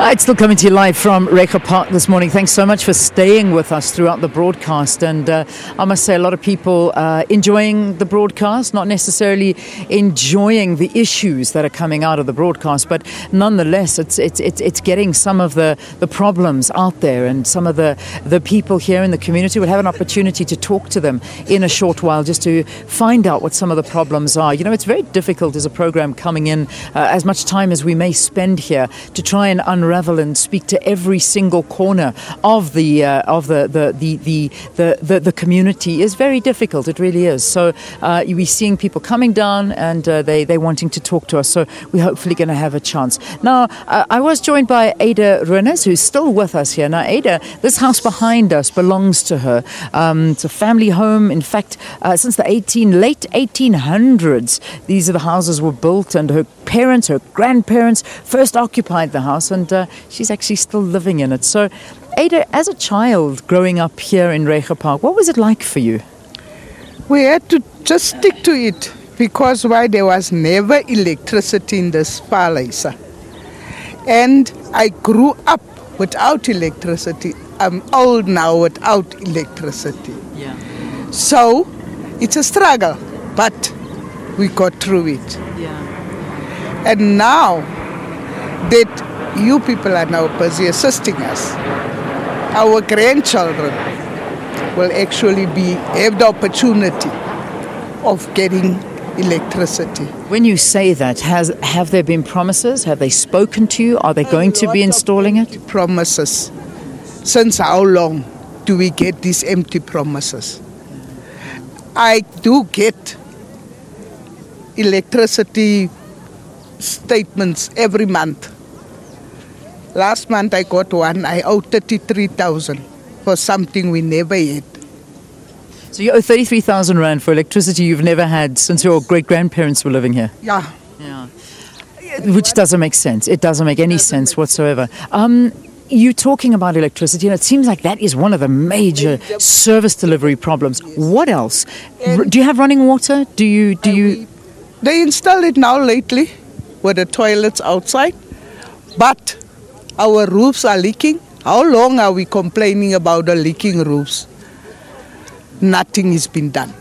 It's still coming to you live from Reiger Park this morning. Thanks so much for staying with us throughout the broadcast. And I must say, a lot of people enjoying the broadcast, not necessarily enjoying the issues that are coming out of the broadcast, but nonetheless, it's getting some of the problems out there, and some of the people here in the community will have an opportunity to talk to them in a short while, just to find out what some of the problems are. You know, it's very difficult as a program coming in, as much time as we may spend here, to try and unravel and speak to every single corner of the community is very difficult. It really is. So we're seeing people coming down, and they wanting to talk to us. So we're hopefully going to have a chance. Now, I was joined by Aida Ruiners, who's still with us here. Now, Aida, this house behind us belongs to her. It's a family home. In fact, since the late 1800s, these are the houses were built, and her parents, her grandparents first occupied the house, and she's actually still living in it. So, Aida, as a child growing up here in Reiger Park, what was it like for you? We had to just stick to it, because there was never electricity in this palace. And I grew up without electricity. I'm old now without electricity. Yeah. So it's a struggle, but we got through it. Yeah. And now that you people are now busy assisting us, our grandchildren will actually have the opportunity of getting electricity. When you say that, have there been promises? Have they spoken to you? Are they going to be installing it? Promises. Since how long do we get these empty promises? I do get electricity statements every month. Last month I got one. I owe 33,000 for something we never had. So you owe 33,000 rand for electricity you've never had since your great-grandparents were living here? Yeah. Yeah. Which doesn't make sense. It doesn't make any sense whatsoever. You talking about electricity, and it seems like that is one of the major service delivery problems. What else? Do you have running water? Do you? They installed it now lately with the toilets outside, but our roofs are leaking. How long are we complaining about the leaking roofs? Nothing has been done.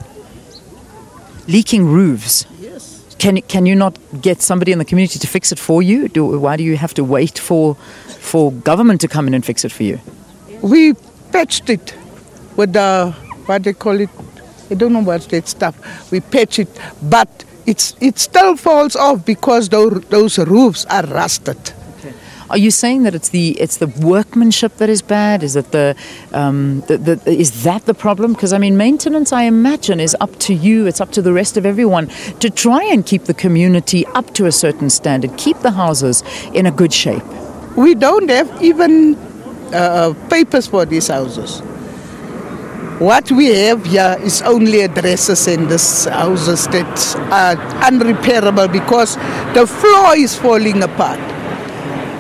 Leaking roofs? Yes. Can you not get somebody in the community to fix it for you? Why do you have to wait for government to come in and fix it for you? We patched it with the, what they call it, I don't know what's that stuff. We patch it, but it still falls off because those roofs are rusted. Okay. Are you saying that it's the workmanship that is bad? Is it is that the problem? Because I mean, maintenance, I imagine, is up to you. It's up to the rest of everyone to try and keep the community up to a certain standard, keep the houses in a good shape. We don't have even papers for these houses. What we have here is only addresses in these houses that are unrepairable because the floor is falling apart.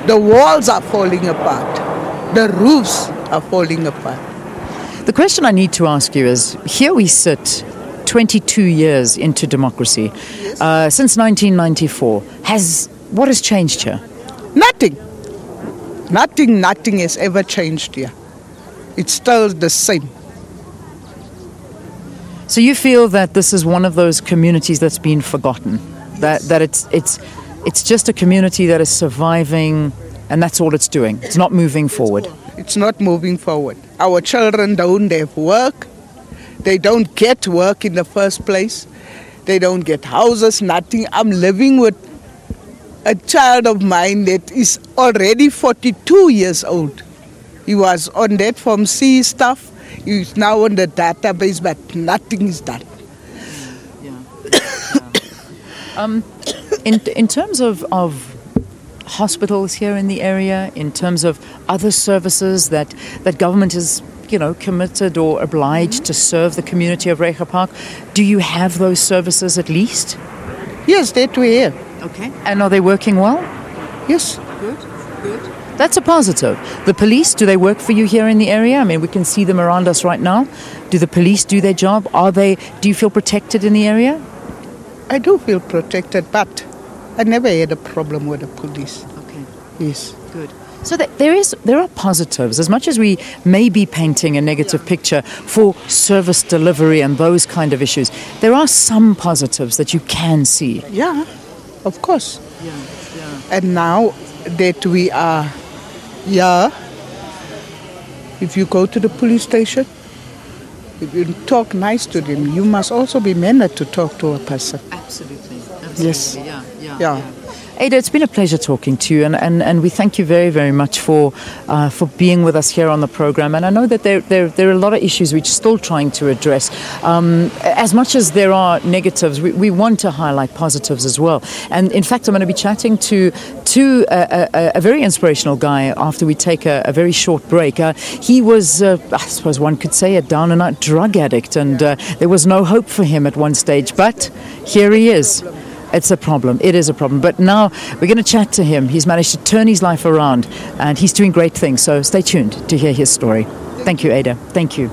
The walls are falling apart. The roofs are falling apart. The question I need to ask you is, here we sit 22 years into democracy. Yes. Since 1994. What has changed here? Nothing. Nothing has ever changed here. It's still the same. So you feel that this is one of those communities that's been forgotten, that it's just a community that is surviving, and that's all it's doing. It's not moving forward. It's not moving forward. Our children don't have work. They don't get work in the first place. They don't get houses, nothing. I'm living with a child of mine that is already 42 years old. He was on that Form C stuff. He's now on the database, but nothing is done. Yeah. In terms of hospitals here in the area, in terms of other services that government is, committed or obliged to serve the community of Reiger Park, do you have those services at least? Yes, that we have. Okay. And are they working well? Yes. Good. That's a positive. The police, do they work for you here in the area? I mean, we can see them around us right now. Do the police do their job? Do you feel protected in the area? I do feel protected, but I never had a problem with the police. Okay. Yes. Good. So there are positives. As much as we may be painting a negative picture for service delivery and those kind of issues, there are some positives that you can see. Yeah, of course. And now that we are here, if you go to the police station, if you talk nice to them, you must also be mannered to talk to a person. Absolutely. Yes. Yeah. Aida, it's been a pleasure talking to you, and we thank you very, very much for being with us here on the program. And I know that there are a lot of issues which we're still trying to address. As much as there are negatives, we want to highlight positives as well. And in fact, I'm going to be chatting to a very inspirational guy after we take a very short break. He was, I suppose one could say, a down-and-out drug addict, and there was no hope for him at one stage. But here he is. It's a problem. It is a problem. But now we're going to chat to him. He's managed to turn his life around, and he's doing great things. So stay tuned to hear his story. Thank you, Aida. Thank you.